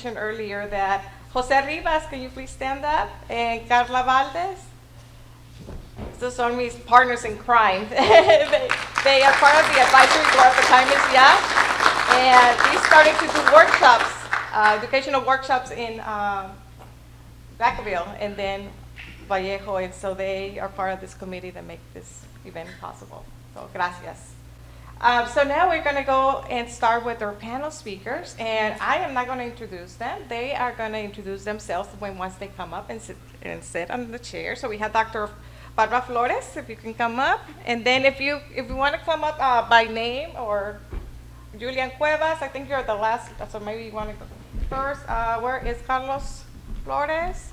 mentioned earlier that Jose Rivas, can you please stand up? And Carla Valdez. Those are my partners in crime. They are part of the advisory board. The time is yeah. And we started to do workshops, educational workshops in Vacaville and then Vallejo. And so they are part of this committee that make this event possible. So gracias. So now we're going to go and start with our panel speakers, and I am not going to introduce them. They are going to introduce themselves once they come up and sit on the chair. So we have Dr. Barbara Flores, if you can come up, and then if you want to come up by name, or Julian Cuevas, I think you're the last, so maybe you want to go first. Where is Carlos Flores?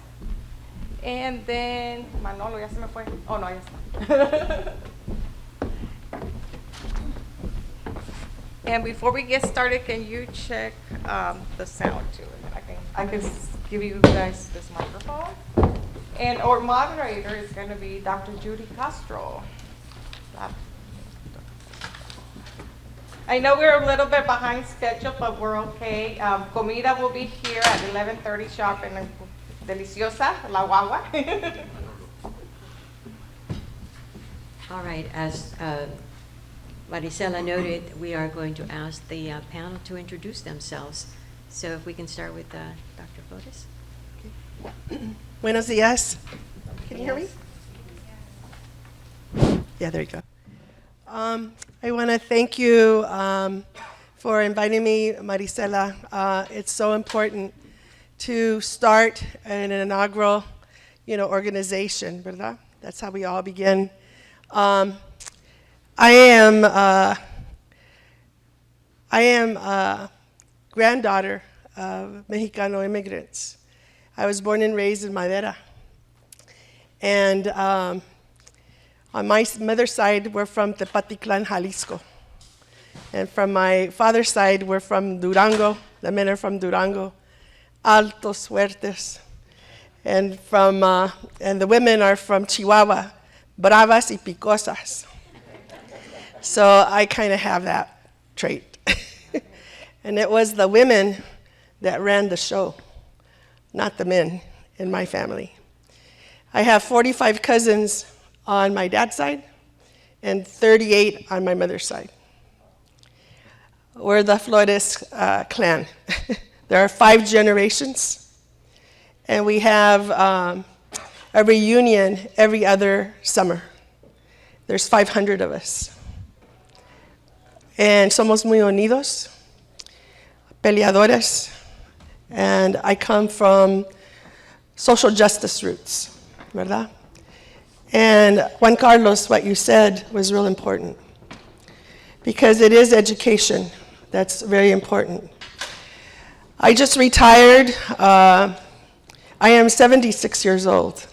And then Manolo, ya se me fue. Oh no, ya está. And before we get started, can you check the sound too? I can give you guys this microphone. And our moderator is going to be Dr. Judy Castro. I know we're a little bit behind schedule, but we're okay. Comida will be here at 11:30 sharp in Deliciosa, La Guagua. All right, as Marisela noted, we are going to ask the panel to introduce themselves. So if we can start with Dr. Flores. Okay. Buenos días. Can you hear me? Yeah, there you go. I want to thank you for inviting me, Marisela. It's so important to start an inaugural, organization, ¿verdad? That's how we all begin. I am a granddaughter of Mexicano immigrants. I was born and raised in Madera. And on my mother's side, we're from Tepatitlan, Jalisco. And from my father's side, we're from Durango. The men are from Durango, altos, fuertes. And the women are from Chihuahua, bravas y picosas. So I kind of have that trait. And it was the women that ran the show, not the men in my family. I have 45 cousins on my dad's side and 38 on my mother's side. We're the Flores clan. There are 5 generations, and we have a reunion every other summer. There's 500 of us. And somos muy unidos, peleadores, and I come from social justice roots, ¿verdad? And Juan Carlos, what you said was real important, because it is education that's very important. I just retired. I am 76 years old,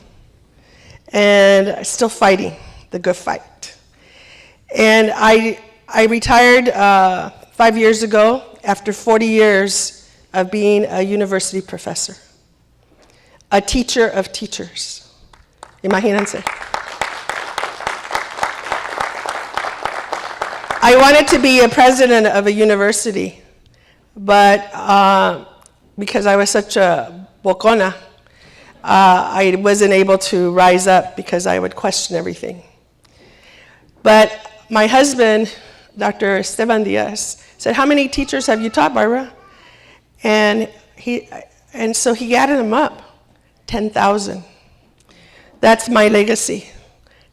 and still fighting the good fight. And I retired 5 years ago after 40 years of being a university professor, a teacher of teachers. Imagínense. I wanted to be a president of a university, but because I was such a bocona, I wasn't able to rise up because I would question everything. But my husband, Dr. Esteban Diaz, said, "How many teachers have you taught, Barbara?" And so he added them up, 10,000. That's my legacy,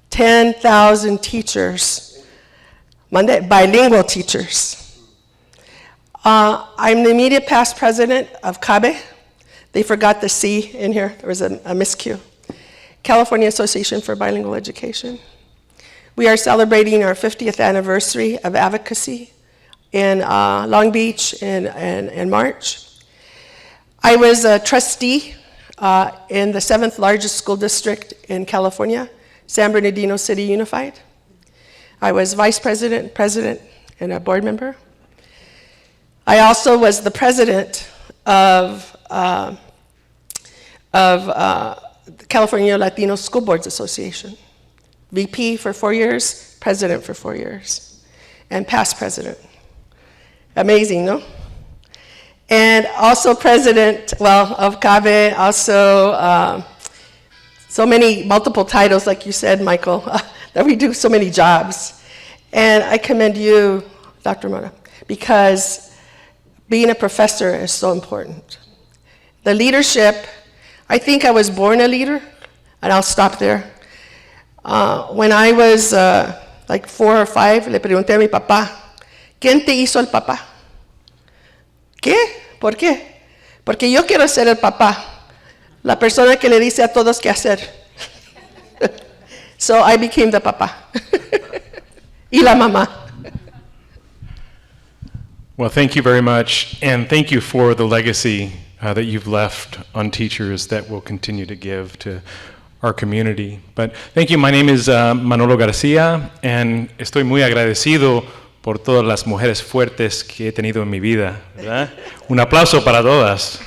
10,000 teachers, bilingual teachers. I'm the immediate past president of CABE. They forgot the C in here. There was a miscue. California Association for Bilingual Education. We are celebrating our 50th anniversary of advocacy in Long Beach in March. I was a trustee in the 7th largest school district in California, San Bernardino City Unified. I was vice president, president, and a board member. I also was the president of the California Latino School Boards Association. VP for 4 years, president for 4 years, and past president. Amazing, no? and also president, of CABE, also so many multiple titles, like you said, Michael, that we do so many jobs. And I commend you, Dr. Mora, because being a professor is so important. The leadership, I think I was born a leader, and I'll stop there. When I was like 4 or 5, le pregunté a mi papá, ¿quién te hizo el papá? ¿Qué? ¿Por qué? Porque yo quiero ser el papá, la persona que le dice a todos qué hacer. So I became the papá. Y la mamá. Well, thank you very much, and thank you for the legacy that you've left on teachers that will continue to give to our community. But thank you. My name is Manolo García, and estoy muy agradecido por todas las mujeres fuertes que he tenido en mi vida, ¿verdad? Un aplauso para todas.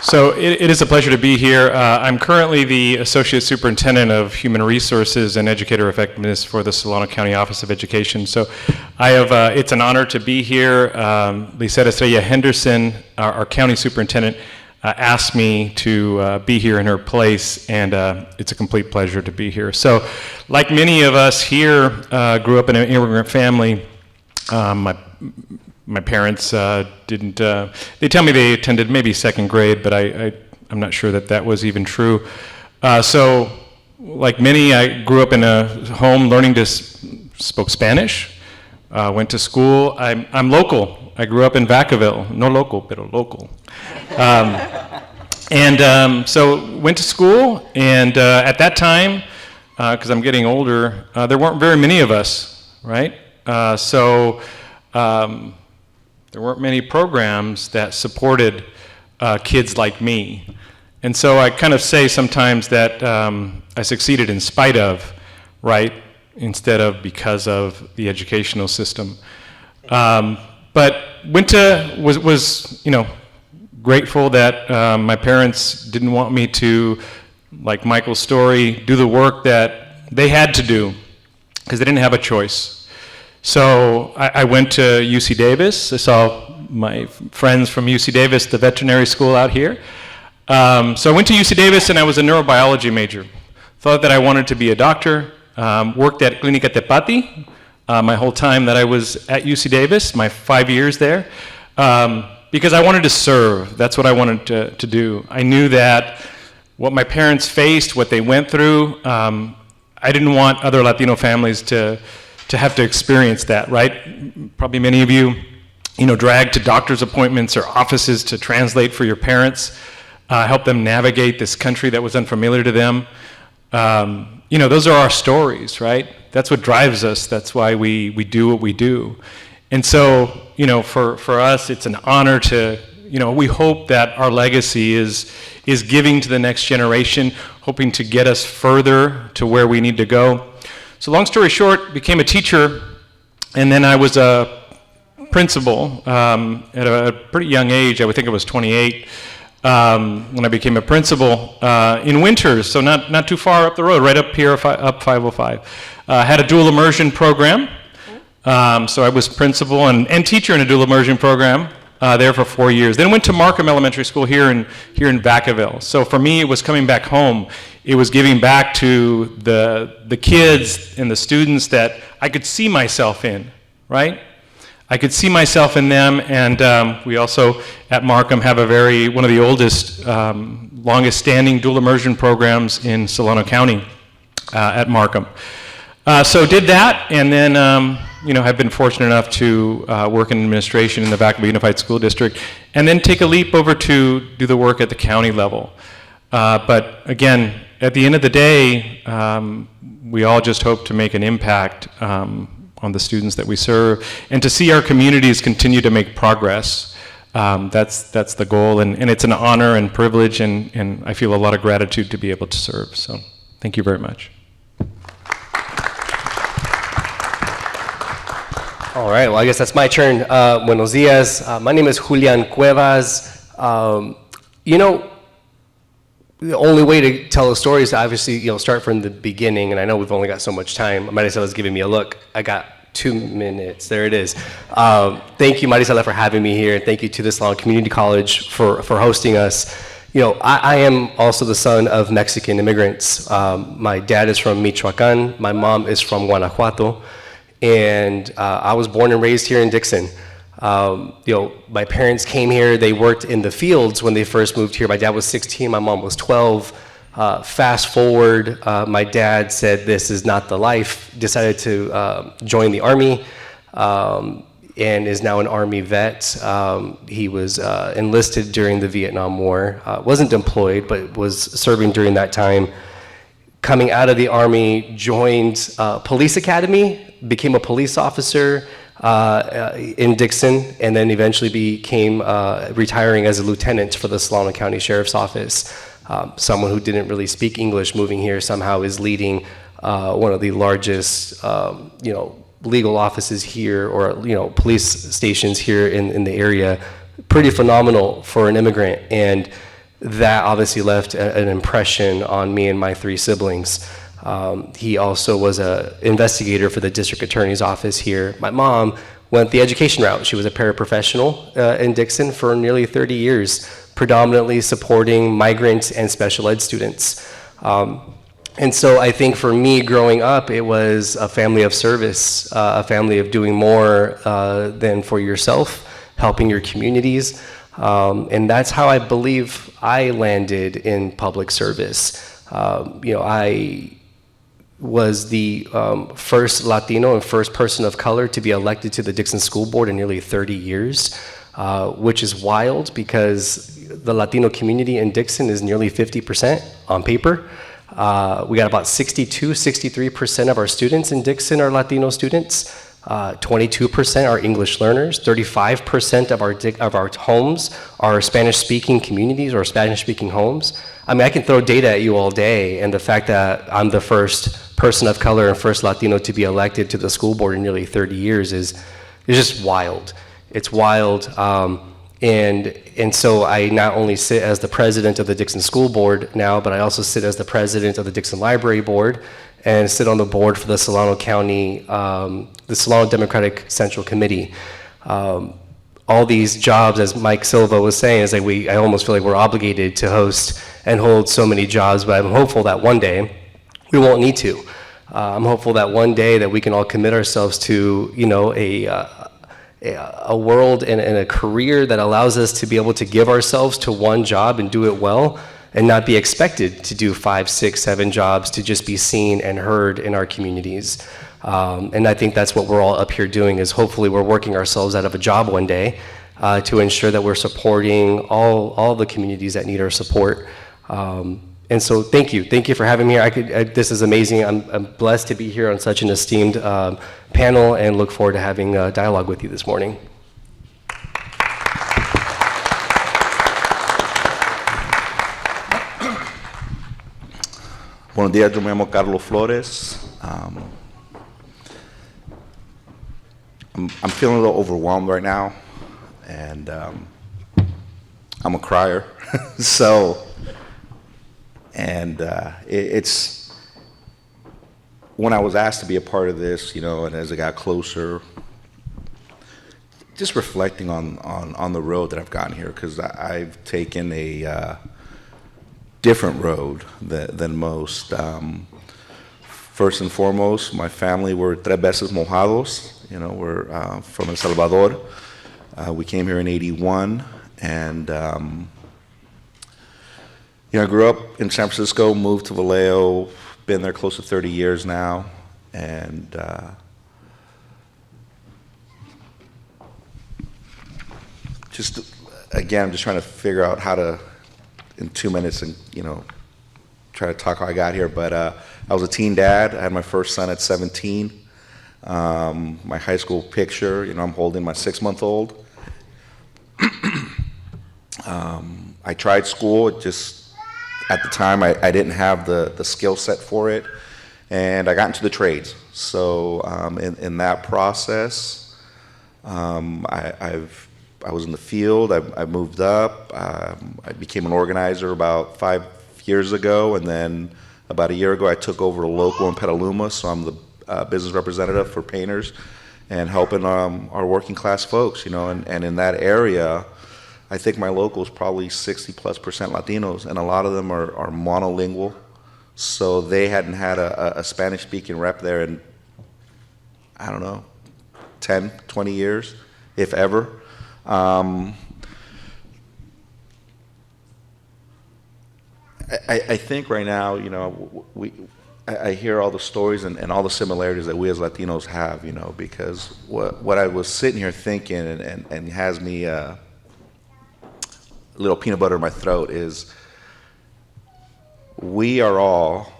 So it is a pleasure to be here. I'm currently the Associate Superintendent of Human Resources and Educator Effectiveness for the Solano County Office of Education. So I have, it's an honor to be here. Lisette Estrella Henderson, our County Superintendent, asked me to be here in her place, and it's a complete pleasure to be here. So like many of us here, grew up in an immigrant family. My parents didn't, they tell me they attended maybe second grade, but I'm not sure that that was even true. So like many, I grew up in a home learning to spoke Spanish, went to school. I'm local. I grew up in Vacaville, no local, pero local. So went to school, and at that time, because I'm getting older, there weren't very many of us, right? There weren't many programs that supported kids like me. And so I kind of say sometimes that I succeeded in spite of, right, instead of because of the educational system. But was grateful that my parents didn't want me to, like Michael's story, do the work that they had to do, because they didn't have a choice. So I went to UC Davis. I saw my friends from UC Davis, the veterinary school out here. So I went to UC Davis, and I was a neurobiology major. Thought that I wanted to be a doctor. Worked at Clínica Tepati my whole time that I was at UC Davis, my 5 years there, because I wanted to serve. That's what I wanted to do. I knew that what my parents faced, what they went through, I didn't want other Latino families to have to experience that, right? Probably many of you, dragged to doctor's appointments or offices to translate for your parents, help them navigate this country that was unfamiliar to them. Those are our stories, right? That's what drives us. That's why we do what we do. And so, for us, it's an honor to, we hope that our legacy is giving to the next generation, hoping to get us further to where we need to go. So long story short, became a teacher, and then I was a principal at a pretty young age. I think I was 28 when I became a principal in Winters, so not too far up the road, right up here, up 505. Had a dual immersion program, so I was principal and teacher in a dual immersion program there for 4 years. Then went to Markham Elementary School here in Vacaville. So for me, it was coming back home. It was giving back to the kids and the students that I could see myself in, right? I could see myself in them, and we also at Markham have one of the oldest, longest standing dual immersion programs in Solano County at Markham. So did that, and then have been fortunate enough to work in administration in the Vacaville Unified School District, and then take a leap over to do the work at the county level. But again, at the end of the day, we all just hope to make an impact on the students that we serve, and to see our communities continue to make progress. That's the goal, and it's an honor and privilege, and I feel a lot of gratitude to be able to serve. So thank you very much. All right, well, I guess that's my turn. Buenos dias. My name is Julian Cuevas. The only way to tell a story is to obviously, start from the beginning, and I know we've only got so much time. Marisela's giving me a look. I got 2 minutes. There it is. Thank you, Marisela, for having me here. Thank you to the Solano Community College for hosting us. You know, I am also the son of Mexican immigrants. My dad is from Michoacan. My mom is from Guanajuato. And I was born and raised here in Dixon. You know, my parents came here. They worked in the fields when they first moved here. My dad was 16. My mom was 12. Fast forward, my dad said this is not the life, decided to join the Army, and is now an Army vet. He was enlisted during the Vietnam War, wasn't deployed, but was serving during that time. Coming out of the Army, joined police academy, became a police officer in Dixon, and then eventually became retiring as a lieutenant for the Solano County Sheriff's Office. Someone who didn't really speak English moving here somehow is leading one of the largest, you know, legal offices here, or, you know, police stations here in the area. Pretty phenomenal for an immigrant, and that obviously left an impression on me and my 3 siblings. He also was an investigator for the district attorney's office here. My mom went the education route. She was a paraprofessional in Dixon for nearly 30 years, predominantly supporting migrant and special ed students. And so I think for me growing up, it was a family of service, a family of doing more than for yourself, helping your communities. And that's how I believe I landed in public service. You know, I was the first Latino and first person of color to be elected to the Dixon School Board in nearly 30 years, which is wild because the Latino community in Dixon is nearly 50% on paper. We got about 63% of our students in Dixon are Latino students. 22% are English learners. 35% of our homes are Spanish-speaking communities or Spanish-speaking homes. I mean, I can throw data at you all day, and the fact that I'm the first person of color and first Latino to be elected to the school board in nearly 30 years is just wild. It's wild. And so I not only sit as the president of the Dixon School Board now, but I also sit as the president of the Dixon Library Board and sit on the board for the Solano County, the Solano Democratic Central Committee. All these jobs, as Mike Silva was saying, is like I almost feel like we're obligated to host and hold so many jobs, but I'm hopeful that one day we won't need to. I'm hopeful that one day that we can all commit ourselves to, you know, a world and a career that allows us to be able to give ourselves to one job and do it well, and not be expected to do 5, 6, 7 jobs to just be seen and heard in our communities. And I think that's what we're all up here doing, is hopefully we're working ourselves out of a job one day to ensure that we're supporting all the communities that need our support. And so thank you for having me here. This is amazing. I'm blessed to be here on such an esteemed panel, and look forward to having a dialogue with you this morning. Buenos días, yo me llamo Carlos Flores. I'm feeling a little overwhelmed right now, and I'm a crier. It's when I was asked to be a part of this, you know, and as I got closer, just reflecting on the road that I've gotten here, because I've taken a different road than most. First and foremost, my family were tres veces mojados. You know, we're from El Salvador. We came here in '81, and you know, I grew up in San Francisco, moved to Vallejo, been there close to 30 years now, and just again, I'm just trying to figure out how to, in 2 minutes, and you know, try to talk how I got here. But I was a teen dad. I had my first son at 17. My high school picture, you know, I'm holding my 6-month-old. I tried school. It just, at the time, I didn't have the skill set for it, and I got into the trades. So in that process, I was in the field. I moved up. I became an organizer about 5 years ago, and then about a year ago, I took over a local in Petaluma. So I'm the business representative for painters. and helping our working class folks, you know, and in that area, I think my local is probably 60+% Latinos, and a lot of them are monolingual, so they hadn't had a Spanish-speaking rep there in, I don't know, 10, 20 years, if ever. I think right now, you know, I hear all the stories and all the similarities that we as Latinos have, you know, because what I was sitting here thinking and has me a little peanut butter in my throat is we are all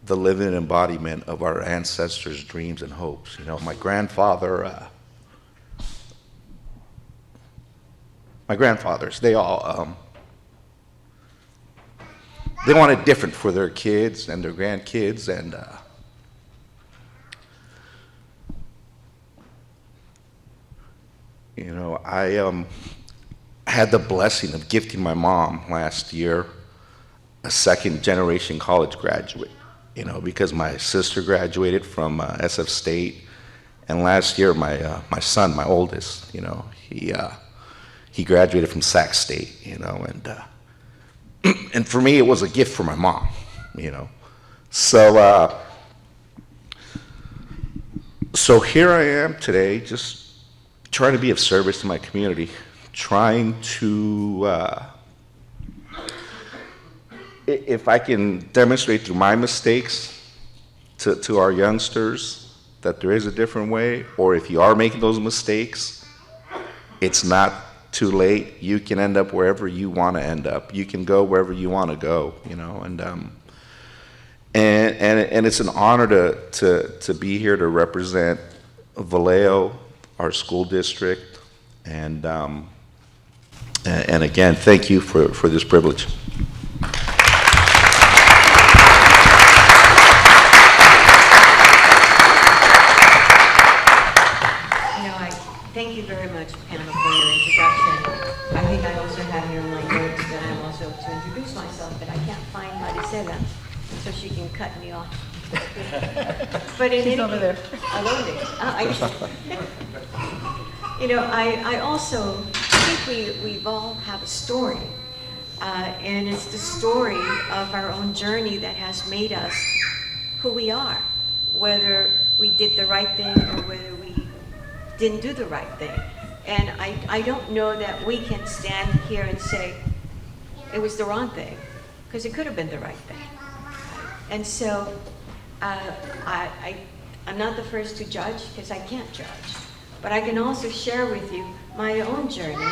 the living embodiment of our ancestors' dreams and hopes. You know, my grandfathers, they all, they wanted different for their kids and their grandkids, and you know, I had the blessing of gifting my mom last year a second-generation college graduate, you know, because my sister graduated from SF State, and last year my son, my oldest, you know, he graduated from Sac State, you know, and for me it was a gift for my mom, you know. So here I am today, just trying to be of service to my community, trying to, if I can demonstrate through my mistakes to our youngsters that there is a different way, or if you are making those mistakes, it's not too late. You can end up wherever you want to end up. You can go wherever you want to go, you know, and it's an honor to be here to represent Vallejo, our school district, and again, thank you for this privilege. Thank you very much, panel, for your introduction. I think I also have here in my notes that I'm also to introduce myself, but I can't find Marisela, so she can cut me off. But in She's over there. You know, I also think we've all have a story, and it's the story of our own journey that has made us who we are, whether we did the right thing or whether we didn't do the right thing. And I don't know that we can stand here and say it was the wrong thing, because it could have been the right thing. And so I'm not the first to judge, because I can't judge. But I can also share with you my own journey,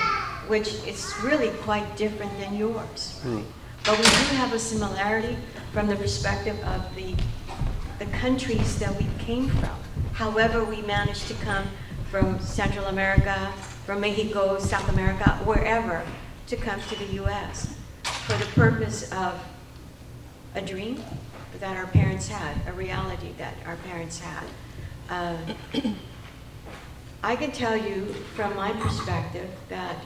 which is really quite different than yours. But we do have a similarity from the perspective of the countries that we came from. However, we managed to come from Central America, from Mexico, South America, wherever, to come to the U.S. for the purpose of a dream that our parents had, a reality that our parents had. I can tell you from my perspective that,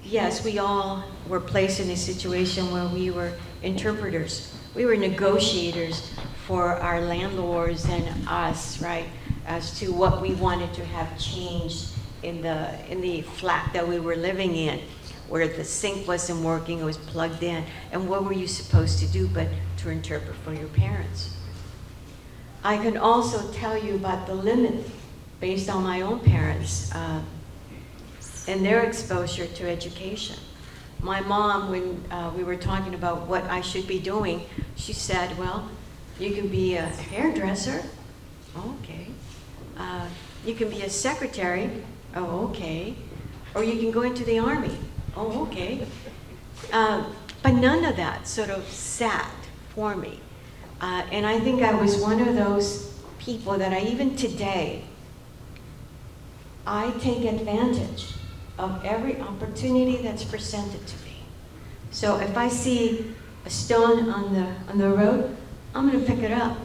yes, we all were placed in a situation where we were interpreters. We were negotiators for our landlords and us, right? As to what we wanted to have changed in the flat that we were living in, where the sink wasn't working, it was plugged in. And what were you supposed to do but to interpret for your parents? I can also tell you about the limit based on my own parents and their exposure to education. My mom, when we were talking about what I should be doing, she said, well, you can be a hairdresser. Okay. You can be a secretary. Oh, okay. Or you can go into the army. Oh, okay. But none of that sort of sat for me. And I think I was one of those people that even today, I take advantage of every opportunity that's presented to me. So if I see a stone on the road, I'm going to pick it up.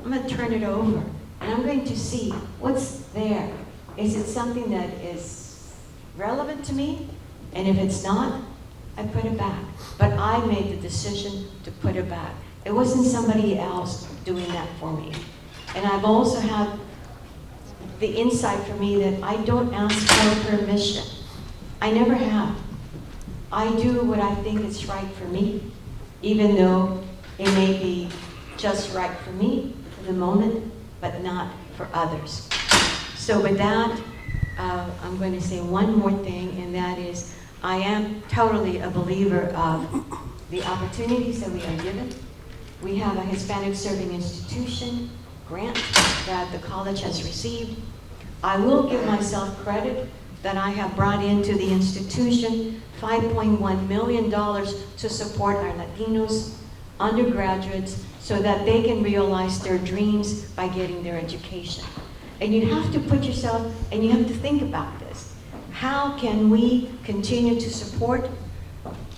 I'm going to turn it over. And I'm going to see what's there. Is it something that is relevant to me? And if it's not, I put it back. But I made the decision to put it back. It wasn't somebody else doing that for me. And I've also had the insight for me that I don't ask for permission. I never have. I do what I think is right for me, even though it may be just right for me for the moment, but not for others. So with that, I'm going to say one more thing, and that is I am totally a believer of the opportunities that we are given. We have a Hispanic Serving Institution grant that the college has received. I will give myself credit that I have brought into the institution $5.1 million to support our Latinos, undergraduates, so that they can realize their dreams by getting their education. And you have to put yourself, and you have to think about this. How can we continue to support?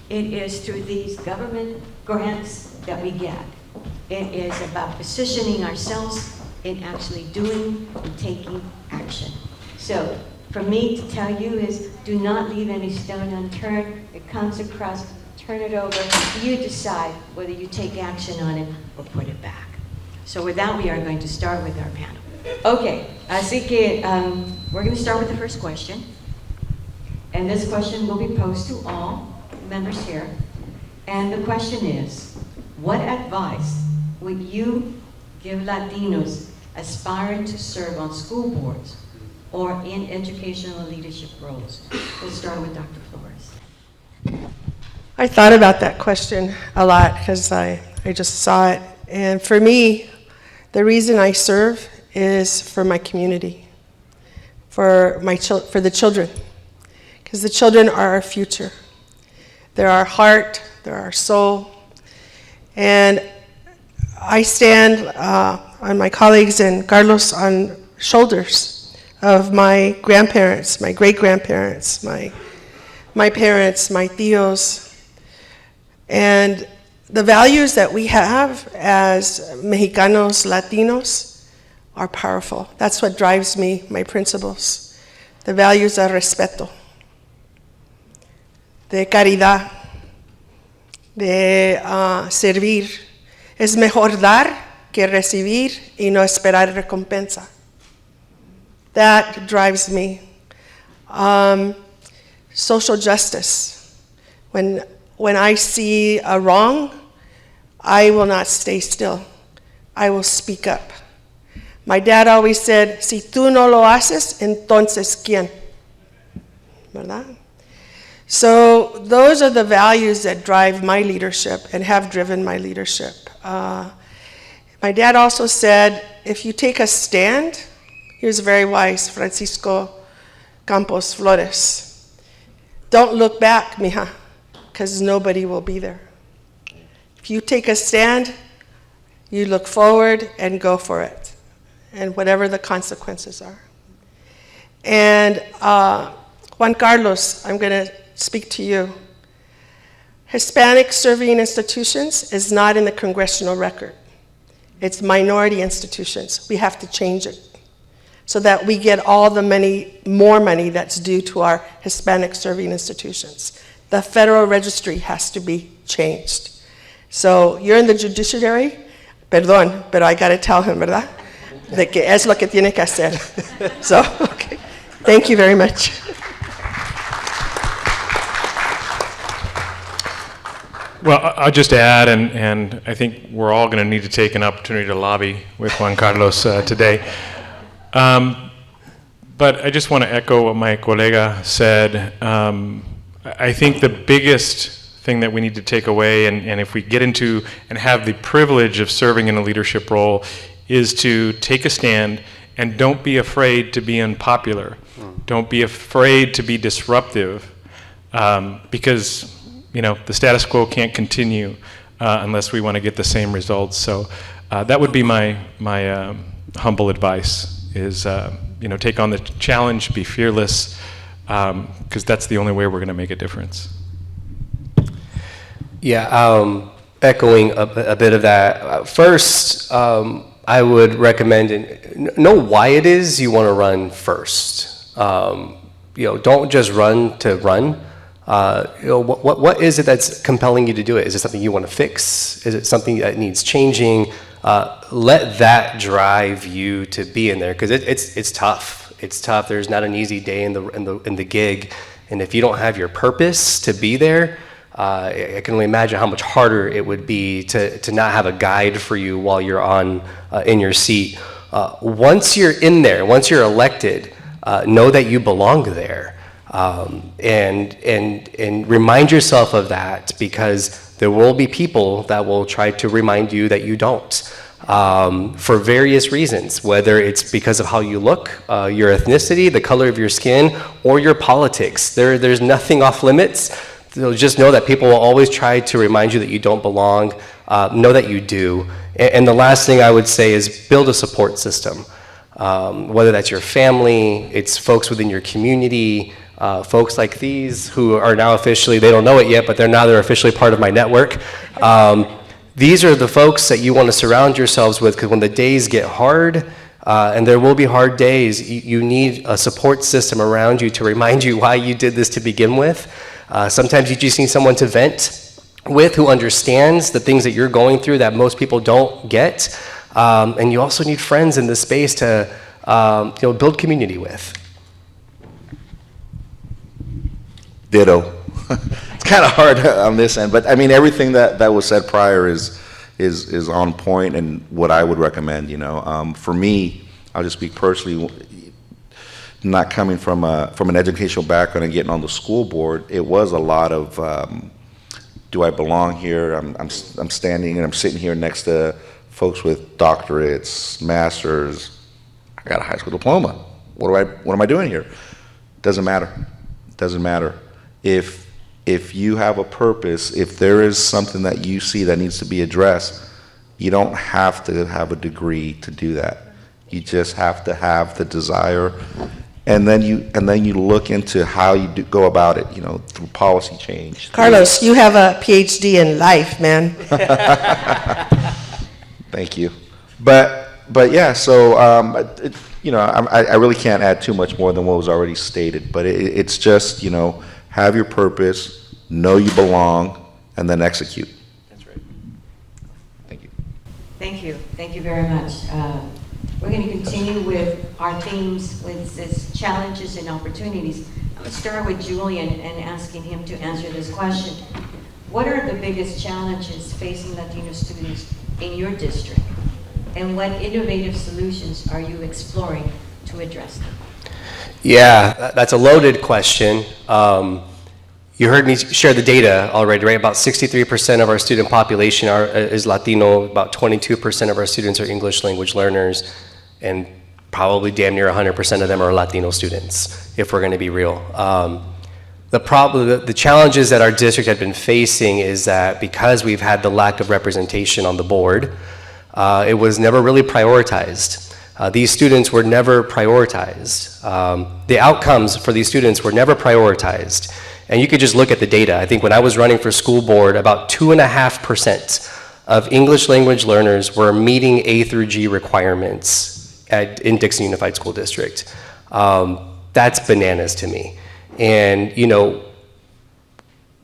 It is through these government grants that we get. It is about positioning ourselves in actually doing and taking action. So for me to tell you is, do not leave any stone unturned. It comes across, turn it over. You decide whether you take action on it or put it back. So with that, we are going to start with our panel. Okay, así que we're going to start with the first question. And this question will be posed to all members here. And the question is, what advice would you give Latinos aspiring to serve on school boards or in educational and leadership roles? We'll start with Dr. Flores. I thought about that question a lot because I just saw it. And for me, the reason I serve is for my community, for the children, because the children are our future. They're our heart, they're our soul. And I stand on my colleagues and Carlos on shoulders of my grandparents, my great-grandparents, my parents, my tios. And the values that we have as Mexicanos, Latinos, are powerful. That's what drives me, my principles. The values of respeto, de caridad, de servir. Es mejor dar que recibir y no esperar recompensa. That drives me. Social justice. When I see a wrong, I will not stay still. I will speak up. My dad always said, si tú no lo haces, entonces ¿quién? ¿Verdad? So those are the values that drive my leadership and have driven my leadership. My dad also said, if you take a stand, he was very wise, Francisco Campos Flores, don't look back, mija, because nobody will be there. If you take a stand, you look forward and go for it, and whatever the consequences are. And Juan Carlos, I'm going to speak to you. Hispanic serving institutions is not in the congressional record. It's minority institutions. We have to change it so that we get all the money, more money that's due to our Hispanic serving institutions. The federal registry has to be changed. So you're in the judiciary, perdón, pero I got to tell him, ¿verdad? De que es lo que tiene que hacer. So, okay. Thank you very much. Well, I'll just add, and I think we're all going to need to take an opportunity to lobby with Juan Carlos today. But I just want to echo what my colega said. I think the biggest thing that we need to take away, and if we get into and have the privilege of serving in a leadership role, is to take a stand and don't be afraid to be unpopular. Don't be afraid to be disruptive, because the status quo can't continue unless we want to get the same results. So that would be my humble advice: is take on the challenge, be fearless, because that's the only way we're going to make a difference. Yeah, echoing a bit of that. First, I would recommend know why it is you want to run first. Don't just run to run. What is it that's compelling you to do it? Is it something you want to fix? Is it something that needs changing? let that drive you to be in there, because it's tough. It's tough. There's not an easy day in the gig, and if you don't have your purpose to be there, I can only imagine how much harder it would be to not have a guide for you while you're in your seat. Once you're in there, once you're elected, know that you belong there, and remind yourself of that, because there will be people that will try to remind you that you don't, for various reasons, whether it's because of how you look, your ethnicity, the color of your skin, or your politics. There's nothing off limits. So just know that people will always try to remind you that you don't belong. Know that you do. And the last thing I would say is build a support system. Whether that's your family, it's folks within your community, folks like these who are now officially, they don't know it yet, but they're officially part of my network. These are the folks that you want to surround yourselves with, because when the days get hard, and there will be hard days, you need a support system around you to remind you why you did this to begin with. Sometimes you just need someone to vent with who understands the things that you're going through that most people don't get. And you also need friends in this space to build community with. Ditto. It's kind of hard on this end, but I mean, everything that was said prior is on point and what I would recommend. For me, I'll just speak personally. Not coming from an educational background and getting on the school board, it was a lot of do I belong here? I'm standing and I'm sitting here next to folks with doctorates, masters. I got a high school diploma. What am I doing here? Doesn't matter. Doesn't matter. If you have a purpose, if there is something that you see that needs to be addressed, you don't have to have a degree to do that. You just have to have the desire, and then you look into how you go about it, through policy change. Carlos, you have a PhD in life, man. Thank you. But yeah, so I really can't add too much more than what was already stated. But it's just have your purpose, know you belong, and then execute. That's right. Thank you. Thank you. Thank you very much. We're going to continue with our themes, with its challenges and opportunities. I'm going to start with Julian and asking him to answer this question. What are the biggest challenges facing Latino students in your district? And what innovative solutions are you exploring to address them? Yeah, that's a loaded question. You heard me share the data already, right? About 63% of our student population is Latino, about 22% of our students are English language learners, and probably damn near 100% of them are Latino students, if we're gonna be real. The challenges that our district had been facing is that because we've had the lack of representation on the board, it was never really prioritized. These students were never prioritized. The outcomes for these students were never prioritized. And you could just look at the data. I think when I was running for school board, about 2.5% of English language learners were meeting A through G requirements in Dixon Unified School District. That's bananas to me. And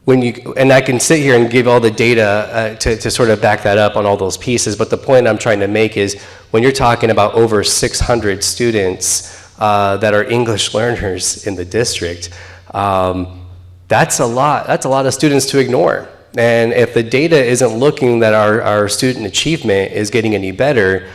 and I can sit here and give all the data to sort of back that up on all those pieces, but the point I'm trying to make is when you're talking about over 600 students that are English learners in the district, that's a lot of students to ignore. And if the data isn't looking that our student achievement is getting any better,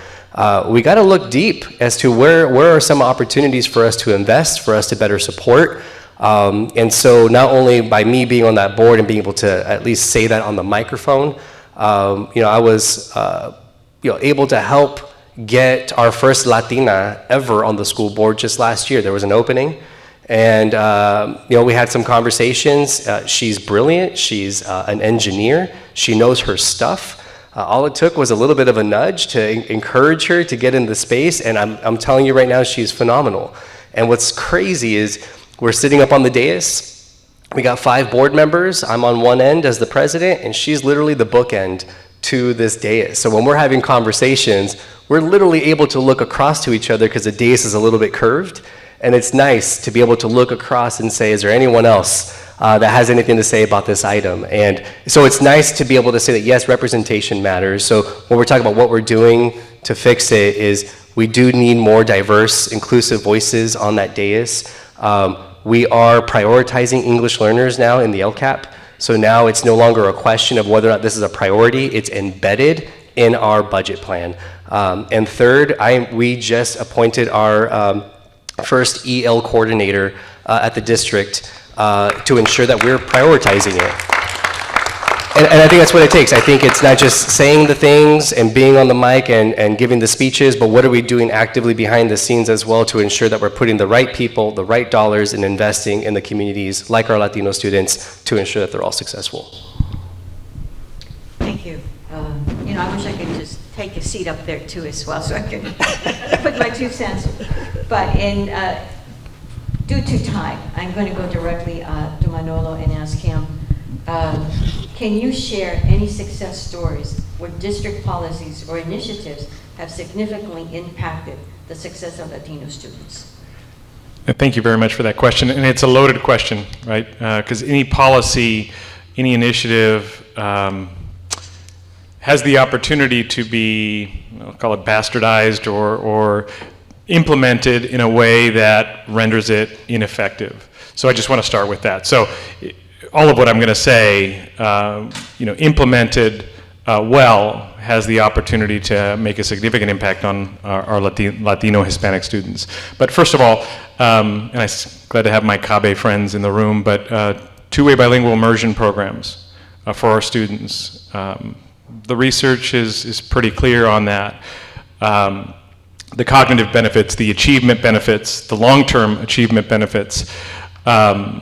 we gotta look deep as to where are some opportunities for us to invest, for us to better support. And so not only by me being on that board and being able to at least say that on the microphone, I was able to help get our first Latina ever on the school board just last year. There was an opening, and we had some conversations. She's brilliant. She's an engineer. She knows her stuff. All it took was a little bit of a nudge to encourage her to get in the space, and I'm telling you right now, she's phenomenal. And what's crazy is we're sitting up on the dais. We got 5 board members. I'm on one end as the president, and she's literally the bookend to this dais. So when we're having conversations, we're literally able to look across to each other because the dais is a little bit curved. And it's nice to be able to look across and say, is there anyone else that has anything to say about this item. And so it's nice to be able to say that, yes, representation matters. So when we're talking about what we're doing to fix it is we do need more diverse, inclusive voices on that dais. We are prioritizing English learners now in the LCAP. So now it's no longer a question of whether or not this is a priority, it's embedded in our budget plan. And third, we just appointed our first EL coordinator at the district to ensure that we're prioritizing it. And I think that's what it takes. I think it's not just saying the things and being on the mic and giving the speeches, but what are we doing actively behind the scenes as well to ensure that we're putting the right people, the right dollars, and investing in the communities like our Latino students to ensure that they're all successful. Thank you. I wish I could just take a seat up there too as well, so I could put my 2 cents. But due to time, I'm going to go directly to Manolo and ask him, can you share any success stories where district policies or initiatives have significantly impacted the success of Latino students? Thank you very much for that question, and it's a loaded question, right? Because any policy, any initiative has the opportunity to be, I'll call it bastardized or implemented in a way that renders it ineffective. So I just want to start with that. So all of what I'm going to say, implemented well, has the opportunity to make a significant impact on our Latino Hispanic students. But first of all, and I'm glad to have my CABE friends in the room, but two-way bilingual immersion programs for our students. The research is pretty clear on that. The cognitive benefits, the achievement benefits, the long-term achievement benefits. I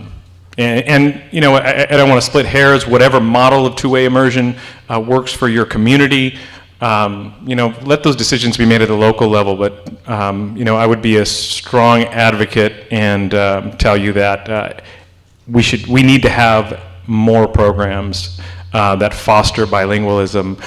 don't want to split hairs. Whatever model of two-way immersion works for your community, let those decisions be made at the local level. But I would be a strong advocate and tell you that we need to have more programs that foster bilingualism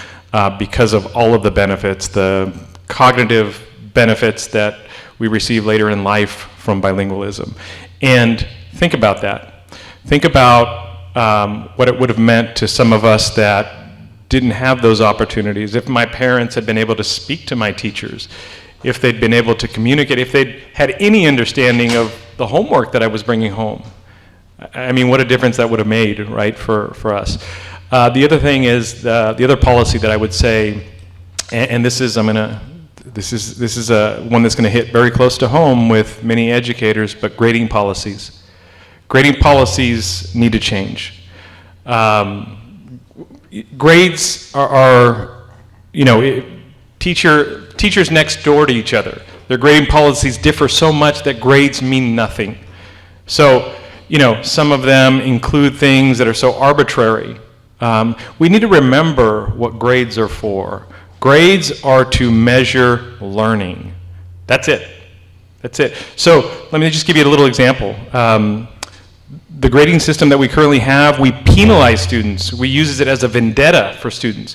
because of all of the benefits, the cognitive benefits that we receive later in life from bilingualism. And think about that. Think about what it would have meant to some of us that didn't have those opportunities. If my parents had been able to speak to my teachers, if they'd been able to communicate, if they'd had any understanding of the homework that I was bringing home. I mean, what a difference that would have made, right, for us. The other thing is the other policy that I would say, and this is one that's going to hit very close to home with many educators, but grading policies. Grading policies need to change. Grades are teachers next door to each other. Their grading policies differ so much that grades mean nothing. So, some of them include things that are so arbitrary. We need to remember what grades are for. Grades are to measure learning. That's it. That's it. So let me just give you a little example. The grading system that we currently have, we penalize students. We use it as a vendetta for students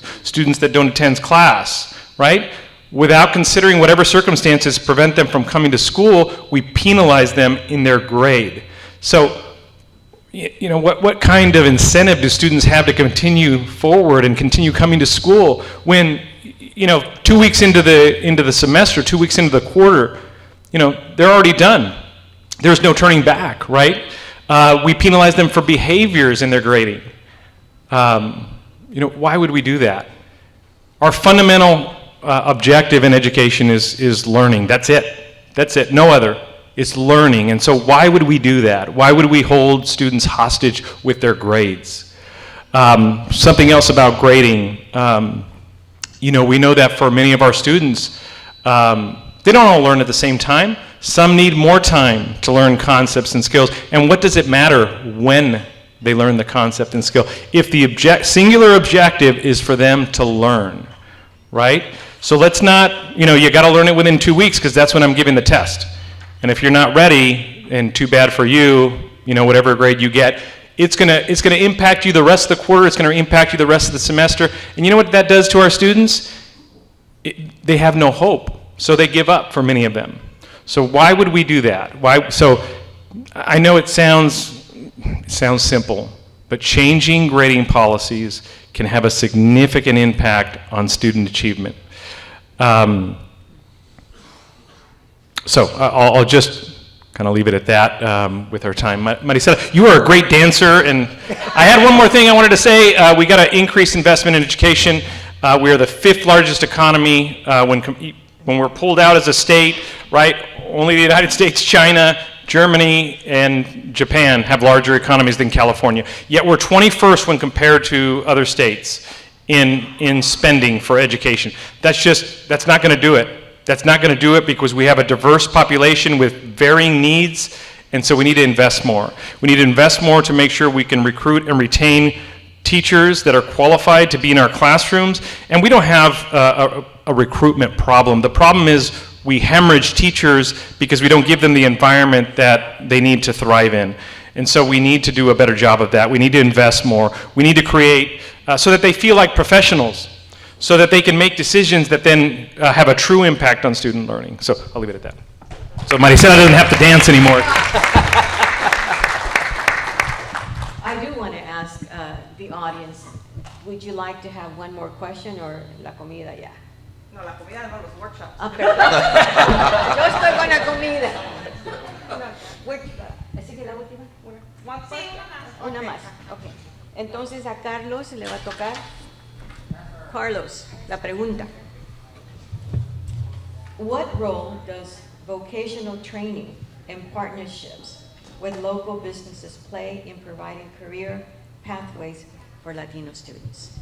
that don't attend class, right? Without considering whatever circumstances prevent them from coming to school, we penalize them in their grade. So, what kind of incentive do students have to continue forward and continue coming to school when, 2 weeks into the semester, 2 weeks into the quarter, they're already done. There's no turning back, right? We penalize them for behaviors in their grading. Why would we do that? Our fundamental objective in education is learning. That's it. That's it. No other. It's learning. And so why would we do that? Why would we hold students hostage with their grades? Something else about grading. We know that for many of our students, they don't all learn at the same time. Some need more time to learn concepts and skills. And what does it matter when they learn the concept and skill? If the singular objective is for them to learn, right? So let's not, you got to learn it within 2 weeks because that's when I'm giving the test. And if you're not ready, and too bad for you, whatever grade you get, it's gonna impact you the rest of the quarter. It's gonna impact you the rest of the semester. And you know what that does to our students? They have no hope, so they give up for many of them. So why would we do that? Why? So I know it sounds sounds simple, but changing grading policies can have a significant impact on student achievement. So I'll just kind of leave it at that with our time. Marisela, you are a great dancer, and I had one more thing I wanted to say. We got to increase investment in education. We are the 5th largest economy when we're pulled out as a state, right? Only the United States, China, Germany, and Japan have larger economies than California. Yet we're 21st when compared to other states in spending for education. That's not going to do it. That's not going to do it because we have a diverse population with varying needs, and so we need to invest more. We need to invest more to make sure we can recruit and retain teachers that are qualified to be in our classrooms, and we don't have a recruitment problem. The problem is we hemorrhage teachers because we don't give them the environment that they need to thrive in. And so we need to do a better job of that. We need to invest more. We need to create so that they feel like professionals, so that they can make decisions that then have a true impact on student learning. So I'll leave it at that. So Marisela doesn't have to dance anymore. I do want to ask the audience, would you like to have one more question or la comida ya? No, la comida no, los workshops. Ah, perdón. Yo estoy con la comida. ¿Así que la última? One question? Una más. Okay. Entonces a Carlos le va a tocar. Carlos, la pregunta. What role does vocational training and partnerships with local businesses play in providing career pathways for Latino students?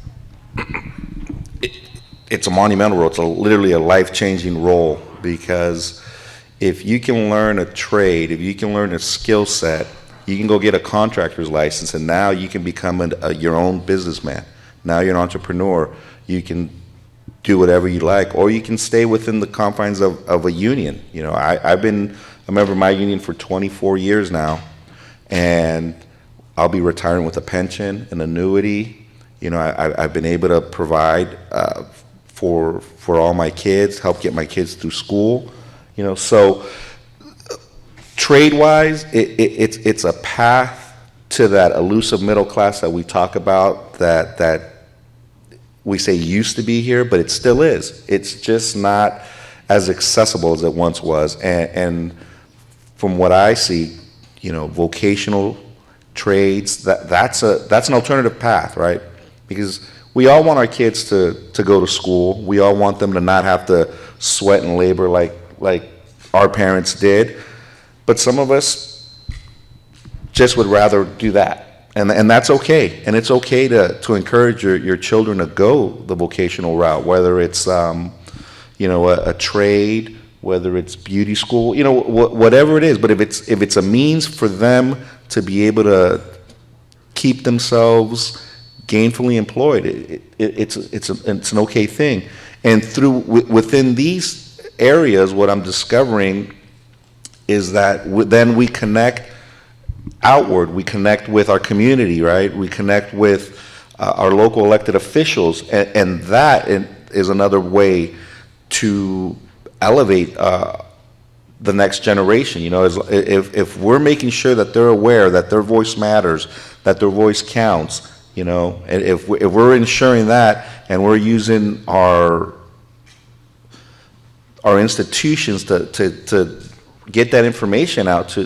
It's a monumental role. It's literally a life-changing role, because if you can learn a trade, if you can learn a skill set, you can go get a contractor's license, and now you can become your own businessman. Now you're an entrepreneur. You can do whatever you like, or you can stay within the confines of a union. You know, I've been a member of my union for 24 years now, and I'll be retiring with a pension, an annuity. You know, I've been able to provide for all my kids, help get my kids through school. You know, so trade-wise, it's a path to that elusive middle class that we talk about, that we say used to be here, but it still is. It's just not as accessible as it once was. And from what I see, you know, vocational trades, that's an alternative path, right? Because we all want our kids to go to school. We all want them to not have to sweat and labor like our parents did. But some of us just would rather do that. And that's okay. And it's okay to encourage your children to go the vocational route, whether it's you know, a trade, whether it's beauty school, you know, whatever it is. But if it's a means for them to be able to keep themselves gainfully employed, it's an okay thing. And within these areas, what I'm discovering is that then we connect outward. We connect with our community, right? We connect with our local elected officials, and that is another way to elevate the next generation. You know, if we're making sure that they're aware that their voice matters, that their voice counts, you know, and if we're ensuring that, and we're using our institutions to get that information out to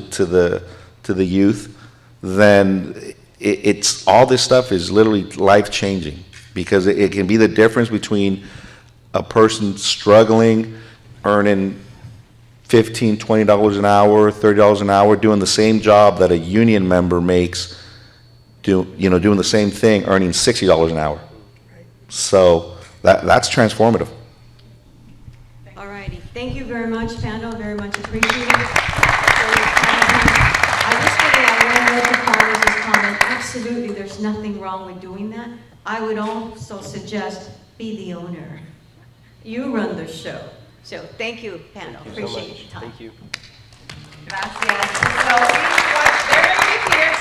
the youth, then it's all this stuff is literally life-changing, because it can be the difference between a person struggling, earning $15, $20 an hour, $30 an hour, doing the same job that a union member makes, doing the same thing, earning $60 an hour. So that's transformative. All righty. Thank you very much, panel. Very much appreciated. Absolutely, there's nothing wrong with doing that. I would also suggest be the owner. You run the show. So thank you, panel. Thank you so Appreciate much. your time. Thank you. Gracias. So they're going to be here.